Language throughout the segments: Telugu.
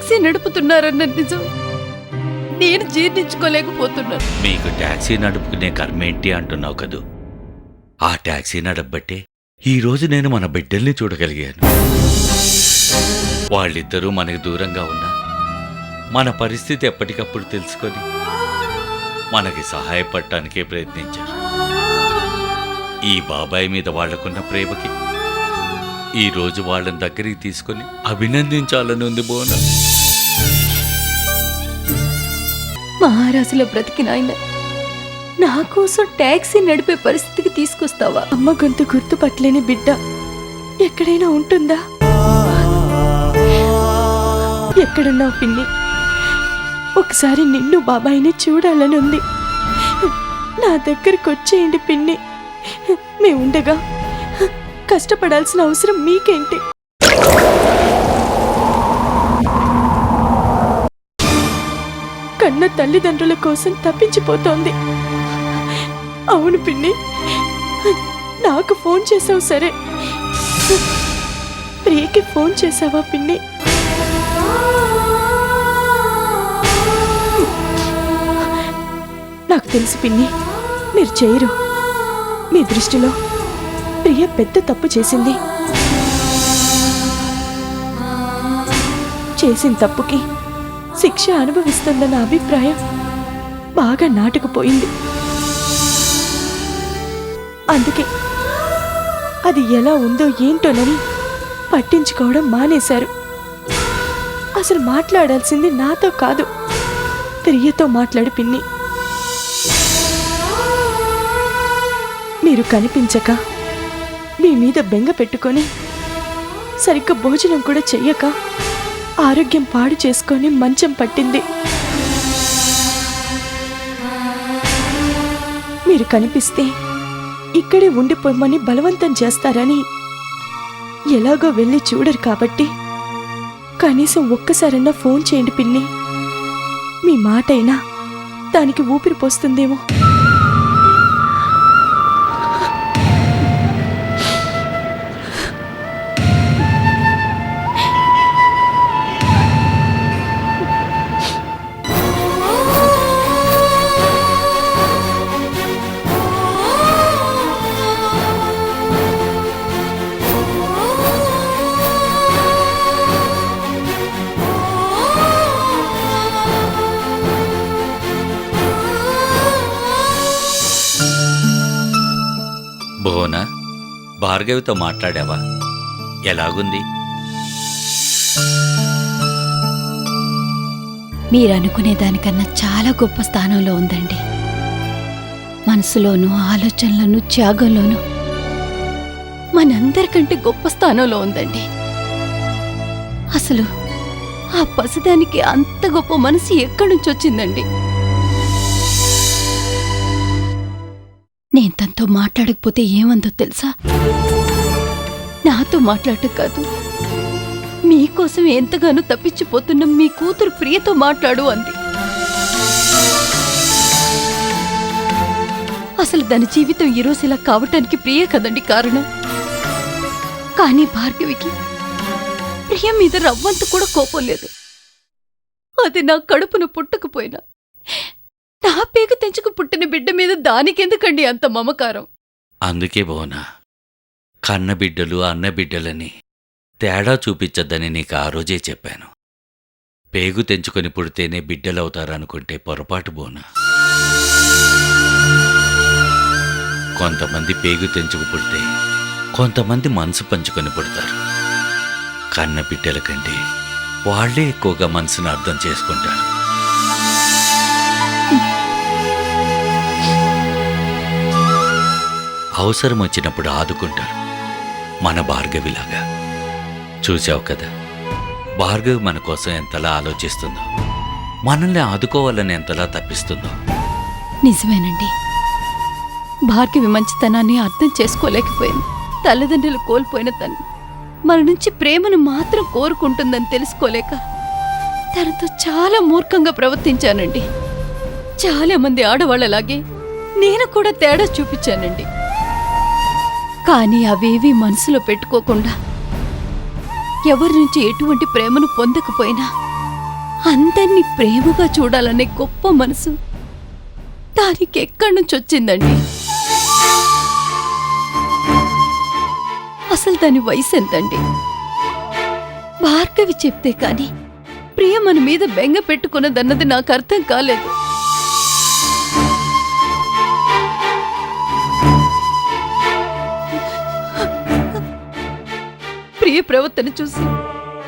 టాక్సీ నడుపుతున్నారన్న నిజం నేను జీర్ణించుకోలేకపోతున్నాను. మీకు టాక్సీ నడుపుకునే కర్మేంటి అంటున్నావు కదూ. ఆ టాక్సీ నడపబట్టే ఈరోజు నేను మన బిడ్డల్ని చూడగలిగాను. వాళ్ళిద్దరూ మనకు దూరంగా ఉన్నా మన పరిస్థితి ఎప్పటికప్పుడు తెలుసుకొని మనకి సహాయపడటానికే ప్రయత్నించారు. ఈ బాబాయ్ మీద వాళ్లకున్న ప్రేమకి ఈరోజు వాళ్ళని దగ్గరికి తీసుకొని అభినందించాలని ఉంది బోనా. మహారాజులో బ్రతికిన ఆయన నా కోసం టాక్సీ నడిపే పరిస్థితికి తీసుకొస్తావా? అమ్మ గొంతు గుర్తుపట్టలేని బిడ్డ ఎక్కడైనా ఉంటుందా? ఎక్కడున్నావు పిన్ని? ఒకసారి నిన్ను బాబాయిని చూడాలని ఉంది. నా దగ్గరికి వచ్చేయండి పిన్ని. మేముండగా కష్టపడాల్సిన అవసరం మీకేంటి? కన్న తల్లిదండ్రుల కోసం తప్పించిపోతోంది. అవును పిన్ని, నాకు ఫోన్ చేసావు సరే, ప్రియకి ఫోన్ చేసావా పిన్ని? నాకు తెలుసు పిన్ని, మీరు చేయరు. మీ దృష్టిలో ప్రియ పెద్ద తప్పు చేసింది. చేసిన తప్పుకి శిక్ష అనుభవిస్తుందన్న అభిప్రాయం బాగా నాటుకుపోయింది. అందుకే అది ఎలా ఉందో ఏంటోనని పట్టించుకోవడం మానేశారు. అసలు మాట్లాడాల్సింది నాతో కాదు, ప్రియతో మాట్లాడు పిన్ని. మీరు కనిపించక, మీ మీద బెంగ పెట్టుకొని, సరిగ్గా భోజనం కూడా చెయ్యక ఆరోగ్యం పాడు చేసుకొని మంచం పట్టింది. మీరు కనిపిస్తే ఇక్కడే ఉండిపోమని బలవంతం చేస్తారని ఎలాగో వెళ్ళి చూడరు కాబట్టి కనీసం ఒక్కసారన్నా ఫోన్ చేయండి పిన్ని. మీ మాటైనా దానికి ఊపిరి పోస్తుందేమో. బోనా, భార్గవితో మాట్లాడావా? ఎలాగుంది? మీరనుకునే దానికన్నా చాలా గొప్ప స్థానంలో ఉందండి. మనసులోనూ ఆలోచనలోనూ త్యాగంలోనూ మనందరికంటే గొప్ప స్థానంలో ఉందండి. అసలు ఆ పసిదానికి అంత గొప్ప మనసు ఎక్కడి నుంచి వచ్చిందండి? నేను తనతో మాట్లాడకపోతే ఏమందో తెలుసా? నాతో మాట్లాడటం కాదు, మీకోసం ఎంతగానో తప్పించిపోతున్న మీ కూతురు ప్రియతో మాట్లాడు అంది. అసలు దాని జీవితం ఈరోజు ఇలా కావటానికి ప్రియ కదండి కారణం. కానీ భార్గవికి ప్రియ మీద రవ్వంత కూడా కోపం లేదు. అది నా కడుపును పుట్టకపోయినా నా పేగు తెంచుకు పుట్టిన బిడ్డ మీద దానికెందుకండి అంత మమకారం? అందుకే బోనా, కన్న బిడ్డలు అన్న బిడ్డలని తేడా చూపించద్దని నీకు ఆ రోజే చెప్పాను. పేగు తెంచుకొని పుడితేనే బిడ్డలవుతారనుకుంటే పొరపాటు బోనా. కొంతమంది పేగు తెంచుకు పుడితే కొంతమంది మనసు పంచుకొని పుడతారు. కన్న బిడ్డల కంటే వాళ్లే ఎక్కువగా మనసును అర్థం చేసుకుంటారు. అవసరం వచ్చినప్పుడు ఆదుకుంటారు, మన భార్గవిలాగా. చూశావు కదా, భార్గవి మన కోసం ఎంతలా ఆలోచిస్తుందో, మనల్ని ఆదుకోవాలని ఎంతలా తప్పిస్తుందో. నిజమేనండి, భార్గవి మంచితనాన్ని అర్థం చేసుకోలేకపోయింది. తల్లిదండ్రులు కోల్పోయిన తను మన నుంచి ప్రేమను మాత్రం కోరుకుంటుందని తెలుసుకోలేక తనతో చాలా మూర్ఖంగా ప్రవర్తించానండి. చాలా మంది ఆడవాళ్లలాగే నేను కూడా తేడా చూపించానండి. కానీ అవేవీ మనసులో పెట్టుకోకుండా, ఎవరి నుంచి ఎటువంటి ప్రేమను పొందకపోయినా అందర్నీ ప్రేమగా చూడాలనే గొప్ప మనసు దానికి ఎక్కడి నుంచి వచ్చిందండి? అసలు దాని వయసు ఎంతండి? భార్గవి చెప్తే కాని ప్రియ మన మీద బెంగ పెట్టుకున్నదన్నది నాకు అర్థం కాలేదు. ప్రియ ప్రవర్తన చూసి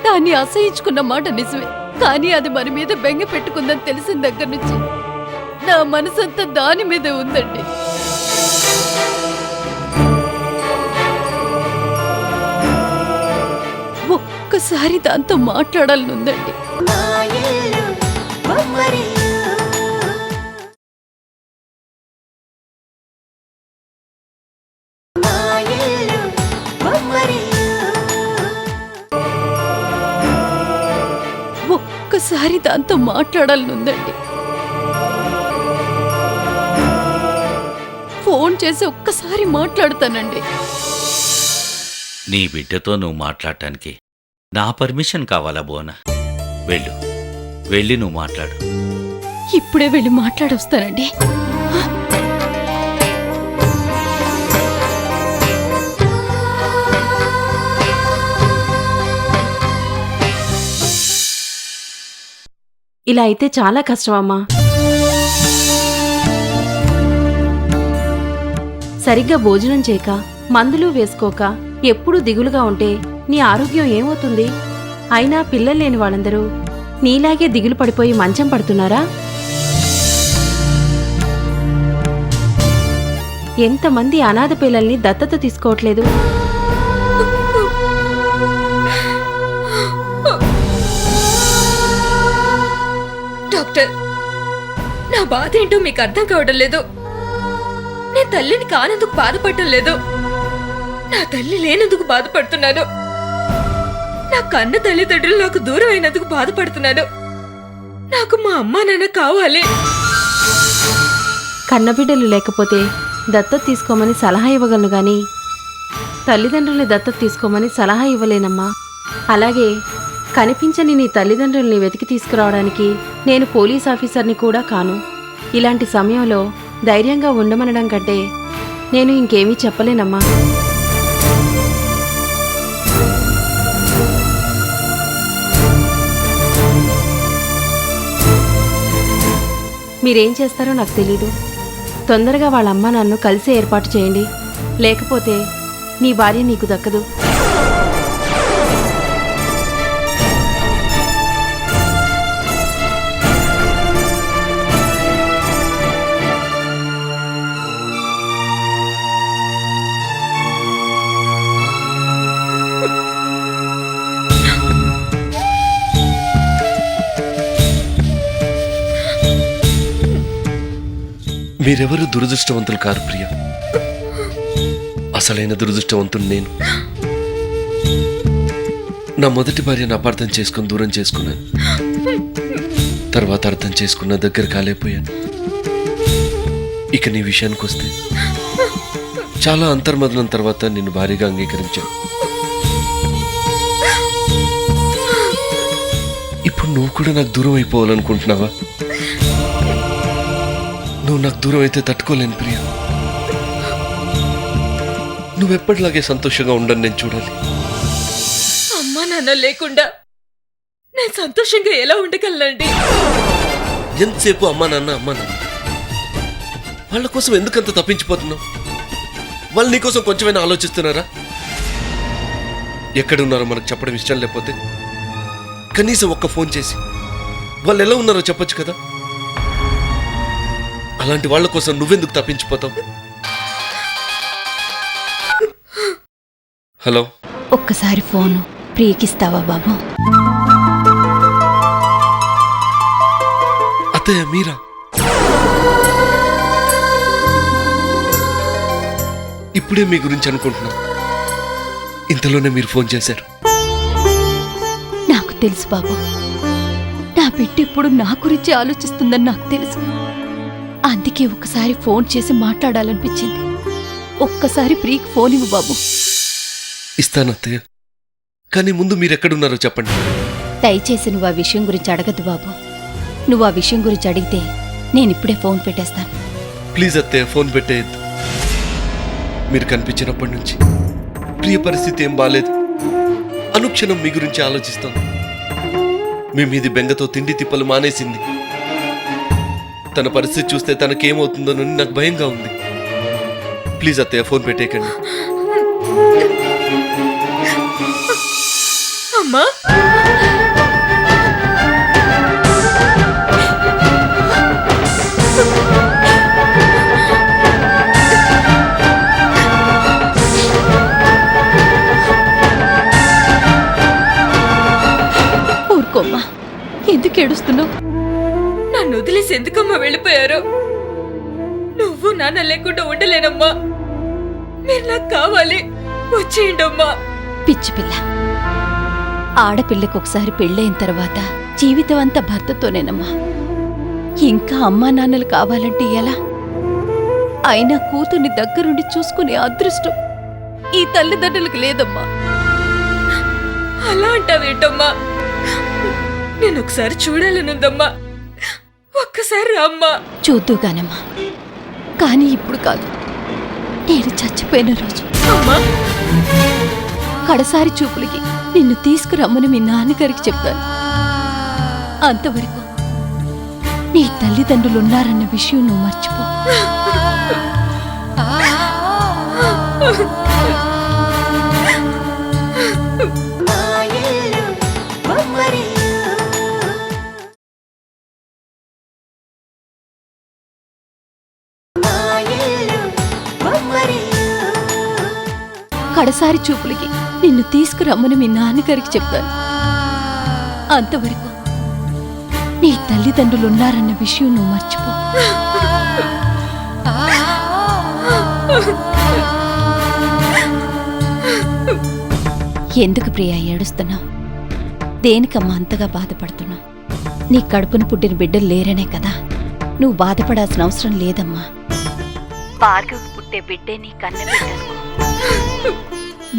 దాన్ని అసహించుకున్న మాట నిజమే, కానీ అది మన మీద బెంగ పెట్టుకుందని తెలిసిన దగ్గర నుంచి నా మనసంతా దాని మీదే ఉందండి. ఒక్కసారి దాంతో మాట్లాడాలనుందండి. ఒక్కసారి దాంతో మాట్లాడాలనుందండి. ఫోన్ చేసి ఒక్కసారి మాట్లాడతానండి. నీ బిడ్డతో నువ్వు మాట్లాడటానికి నా పర్మిషన్ కావాలా బోనా? వెళ్ళు, వెళ్ళి నువ్వు మాట్లాడు. ఇప్పుడే వెళ్ళి మాట్లాడొస్తానండి. ఇలా అయితే చాలా కష్టమమ్మా. సరిగ్గా భోజనం చేయక, మందులు వేసుకోక, ఎప్పుడూ దిగులుగా ఉంటే నీ ఆరోగ్యం ఏమవుతుంది? అయినా పిల్లలు లేని వాళ్ళందరూ నీలాగే దిగులు పడిపోయి మంచం పడుతున్నారా? ఎంతమంది అనాథ పిల్లల్ని దత్తత తీసుకోవట్లేదు? డాక్టర్, నా బాధ ఏంటో మీకు అర్థం కావడం లేదు. నేను తల్లిని కానందుకు బాధపడటం లేదు, నా తల్లి లేనందుకు బాధపడుతున్నాను. నా కన్న తల్లిదండ్రులు నాకు దూరం అయినందుకు బాధపడుతున్నాను. నాకు మా అమ్మా నాన్న కావాలి. కన్నబిడ్డలు లేకపోతే దత్తత తీసుకోమని సలహా ఇవ్వగలను గాని తల్లిదండ్రుల్ని దత్తత తీసుకోమని సలహా ఇవ్వలేనమ్మా. అలాగే కనిపించని నీ తల్లిదండ్రుల్ని వెతికి తీసుకురావడానికి నేను పోలీస్ ఆఫీసర్ని కూడా కాను. ఇలాంటి సమయంలో ధైర్యంగా ఉండమనడం కంటే నేను ఇంకేమీ చెప్పలేనమ్మా. మీరేం చేస్తారో నాకు తెలీదు. తొందరగా వాళ్ళ అమ్మ నన్ను కలిసే ఏర్పాటు చేయండి, లేకపోతే నీ భార్య నీకు దక్కదు. మీరెవరు దురదృష్టవంతులు కారు ప్రియ. అసలైన దురదృష్టవంతుడు నేను. నా మొదటి భార్యను అపార్థం చేసుకుని దూరం చేసుకున్నాను. తర్వాత అర్థం చేసుకున్న దగ్గర కాలేకపోయాను. ఇక నీ విషయానికి వస్తే చాలా అంతర్మదనం తర్వాత నిన్ను భారీగా అంగీకరించాను. ఇప్పుడు నువ్వు కూడా నాకు దూరం అయిపోవాలనుకుంటున్నావా? నువ్వు నాకు దూరం అయితే తట్టుకోలేను ప్రియ. నువ్వెప్పటిలాగే సంతోషంగా ఉండని నేను చూడాలి. అమ్మా నాన్న లేకుండా నేను సంతోషంగా ఎలా ఉండగలనండి? ఎంతసేపు అమ్మా నాన్న వాళ్ళ కోసం ఎందుకంత తప్పించిపోతున్నావు? వాళ్ళు నీకోసం కొంచెమైనా ఆలోచిస్తున్నారా? ఎక్కడున్నారో మనకు చెప్పడం ఇష్టం లేకపోతే కనీసం ఒక్క ఫోన్ చేసి వాళ్ళు ఎలా ఉన్నారో చెప్పొచ్చు కదా. అలాంటి వాళ్ళ కోసం నువ్వెందుకు తప్పించిపోతావు? హలో, ఒక్కసారి ఫోను ప్రియకిస్తావా బాబు? అత్తయ్య మీరా? ఇప్పుడే మీ గురించి అనుకుంటున్నా. ఇంతలోనే మీరు ఫోన్ చేశారు. నాకు తెలుసు బాబు, నా బిడ్డ ఇప్పుడు నా గురించి ఆలోచిస్తుందని నాకు తెలుసు. అందుకే ఒక్కసారి ఫోన్ చేసి మాట్లాడాలనిపించింది. ఒక్కసారి ప్రీకి ఫోన్ ఇవ్వు బాబు. ఇస్తాను అత్తయ్య, కానీ ముందు మీరెక్కడున్నారో చెప్పండి. దయచేసి నువ్వు ఆ విషయం గురించి అడగద్దు బాబు. నువ్వు ఆ విషయం గురించి అడిగితే నేనిప్పుడే ఫోన్ పెట్టేస్తాను. ప్లీజ్ అత్తయ్య, ఫోన్ పెట్టేయద్దు. మీరు కనిపించినప్పటి నుంచి ప్రియ పరిస్థితి ఏం బాలేదు. అనుక్షణం మీ గురించి ఆలోచిస్తాను. మీ మీది బెంగతో తిండి తిప్పలు మానేసింది. తన పరిస్థితి చూస్తే తనకేమవుతుందోనని నాకు భయంగా ఉంది. ప్లీజ్ అత్తయ్య, ఫోన్ పెట్టేయకండి. అమ్మా, ఊరుకోమ్మా, ఎందుకు ఏడుస్తున్నావు? నన్ను వదిలేసి ఎందుకమ్మా వెళ్ళిపోయారు? నువ్వు నాన్న లేకుండా ఉండలేనమ్మా. మీరు నాకు కావాలి, వచ్చేయండమ్మా. పిచ్చి పిల్ల, ఆడపిల్లకి ఒకసారి పెళ్ళైన తర్వాత జీవితం అంతా భర్తతోనేనమ్మా. ఇంకా అమ్మా నాన్నలు కావాలంటే ఎలా? అయినా కూతుర్ని దగ్గరుండి చూసుకునే అదృష్టం ఈ తల్లిదండ్రులకు లేదమ్మా. అలా అంటావేంటమ్మా? నేను ఒకసారి చూడాలనుందమ్మా. ఒక్కసారి రామ్మా. చూద్దుగానమ్మా, కానీ ఇప్పుడు కాదు. నేను చచ్చిపోయిన రోజు అమ్మా, కడసారి చూపులకి నిన్ను తీసుకురమ్మని మీ నాన్నగారికి చెప్తాను. అంతవరకు నీ తల్లిదండ్రులున్నారన్న విషయం నువ్వు మర్చిపో. కడసారి చూపులకి నిన్ను తీసుకురమ్మని మీ నాన్నగారికి చెప్తాను. అంతవరకు నీ తల్లిదండ్రులున్నారన్న విషయం నువ్వు మర్చిపో. ఎందుకు ప్రియా ఏడుస్తున్నావు? దేనికమ్మా అంతగా బాధపడుతున్నావు? నీ కడుపున పుట్టిన బిడ్డలు లేరనే కదా. నువ్వు బాధపడాల్సిన అవసరం లేదమ్మా. భార్గవి పుట్టే బిడ్డే నీ కన్న బిడ్డనుకో.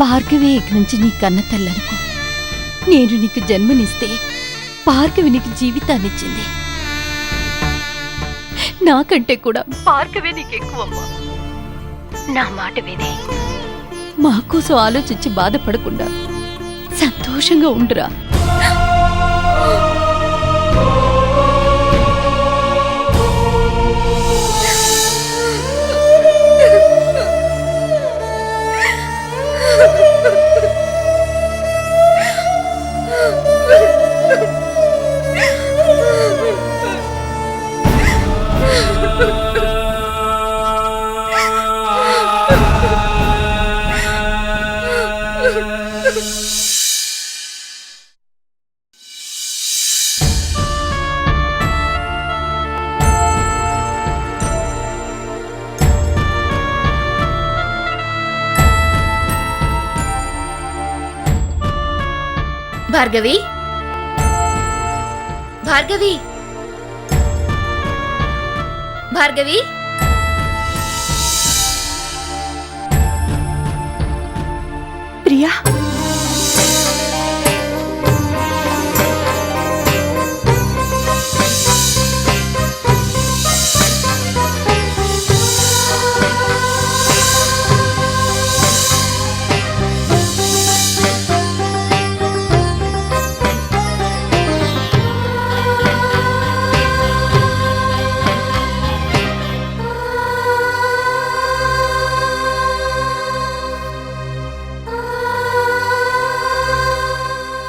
భార్గవి ఇక నుంచి నీ కన్న తల్లనుకో. నేను నీకు జన్మనిస్తే భార్గవి నీకు జీవితాన్నిచ్చింది. నాకంటే కూడా భార్గవి నీకెక్కువమ్మా. నా మాట వినే మా కోసం ఆలోచించి బాధపడకుండా సంతోషంగా ఉండురా. భార్గవి, భార్గవి, భార్గవి. ప్రియా,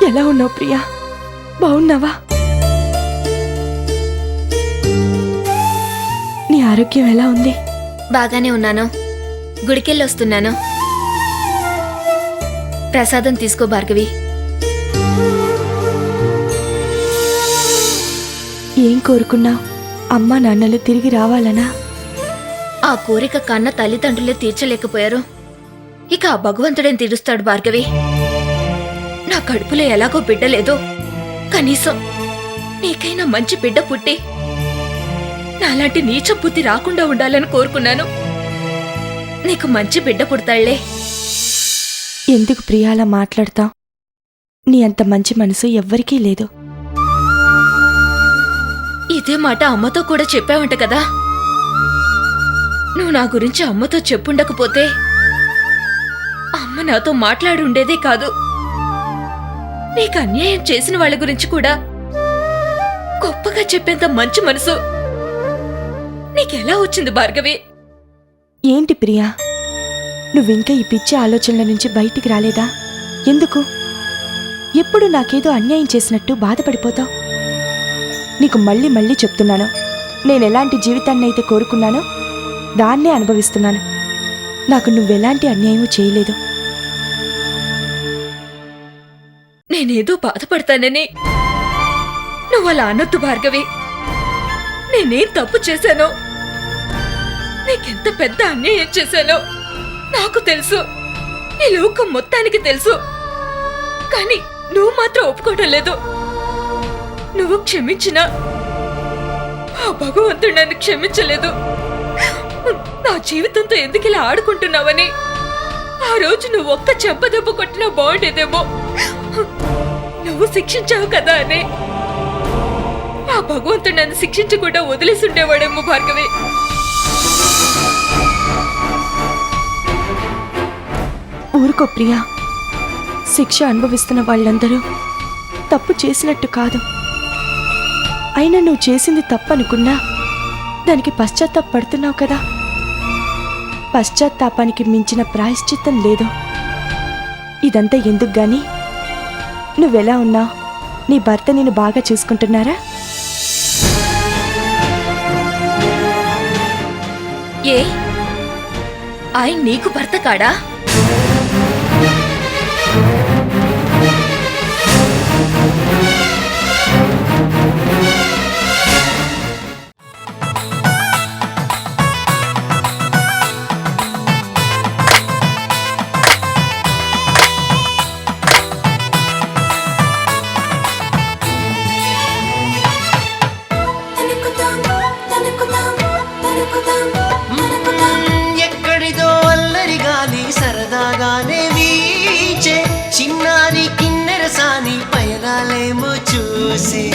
ఎలా ఉన్నావు ప్రియా? బాగున్నావా? నీ ఆరోగ్యం ఎలా ఉంది? బాగానే ఉన్నాను. గుడికెళ్ళొస్తున్నాను. ప్రసాదం తీసుకో భార్గవి. ఏం కోరుకున్నావు? అమ్మా నాన్నలు తిరిగి రావాలనా? ఆ కోరిక కన్న తల్లిదండ్రులే తీర్చలేకపోయారు. ఇక ఆ భగవంతుడేం తీరుస్తాడు భార్గవి. నా కడుపులో ఎలాగో బిడ్డ లేదు. కనీసం నీకైనా మంచి బిడ్డ పుట్టి నాలాంటి నీచ బుద్ధి రాకుండా ఉండాలని కోరుకున్నాను. నీకు మంచి బిడ్డ పుడతాళ్లే. ఎందుకు ప్రియా అలా మాట్లాడతావు? నీ అంత మంచి మనసు ఎవ్వరికీ లేదు. ఇదే మాట అమ్మతో కూడా చెప్పావంట కదా. నువ్వు నా గురించి అమ్మతో చెప్పుండకపోతే అమ్మ నాతో మాట్లాడి ఉండేదే కాదు. నీకు అన్యాయం చేసిన వాళ్ళ గురించి కూడా గొప్పగా చెప్పేంత మంచి మనసు నీకెలా వచ్చింది భార్గవి? ఏంటి ప్రియా, నువ్వింకా ఈ పిచ్చి ఆలోచనల నుంచి బయటికి రాలేదా? ఎందుకు ఎప్పుడు నాకేదో అన్యాయం చేసినట్టు బాధపడిపోతావు? నీకు మళ్ళీ మళ్ళీ చెప్తున్నాను, నేనెలాంటి జీవితాన్నైతే కోరుకున్నానో దాన్నే అనుభవిస్తున్నాను. నాకు నువ్వెలాంటి అన్యాయమూ చేయలేదు. నేనేదో బాధపడతానని నువ్వు అలా అనొద్దు భార్గవి. నేనేం తప్పు చేశానో, నీకెంత పెద్ద అన్యాయం చేశానో నాకు తెలుసు, ఈ లోకం మొత్తానికి తెలుసు. కానీ నువ్వు మాత్రం ఒప్పుకోవడం లేదు. నువ్వు క్షమించినా ఆ భగవంతుడు నన్ను క్షమించలేదు. నా జీవితంతో ఎందుకు ఇలా ఆడుకుంటున్నావని ఆ రోజు నువ్వు ఒక్క చెంపదెబ్బ కొట్టినా బాగుండేదేమో. నువ్వు శిక్షించావు కదా అని ఆ భగవంతుడు నన్ను శిక్షించకుండా వదిలేసి ఉండేవాడేమో భార్గవి. ఊరుకో ప్రియా, శిక్ష అనుభవిస్తున్న వాళ్ళందరూ తప్పు చేసినట్టు కాదు. అయినా నువ్వు చేసింది తప్పనుకున్నా దానికి పశ్చాత్తాపడుతున్నావు కదా. పశ్చాత్తాపానికి మించిన ప్రాయశ్చిత్తం లేదు. ఇదంతా ఎందుకు గాని, నువ్వెలా ఉన్నావు? నీ భర్త నిన్ను బాగా చూసుకుంటున్నారా? ఏ ఆయన నీకు భర్త కాడా? ఎక్కడిదో అల్లరి గాలి సరదాగానే వీచే చిన్నారి కిన్నెరసాని పయనాలేమో చూసి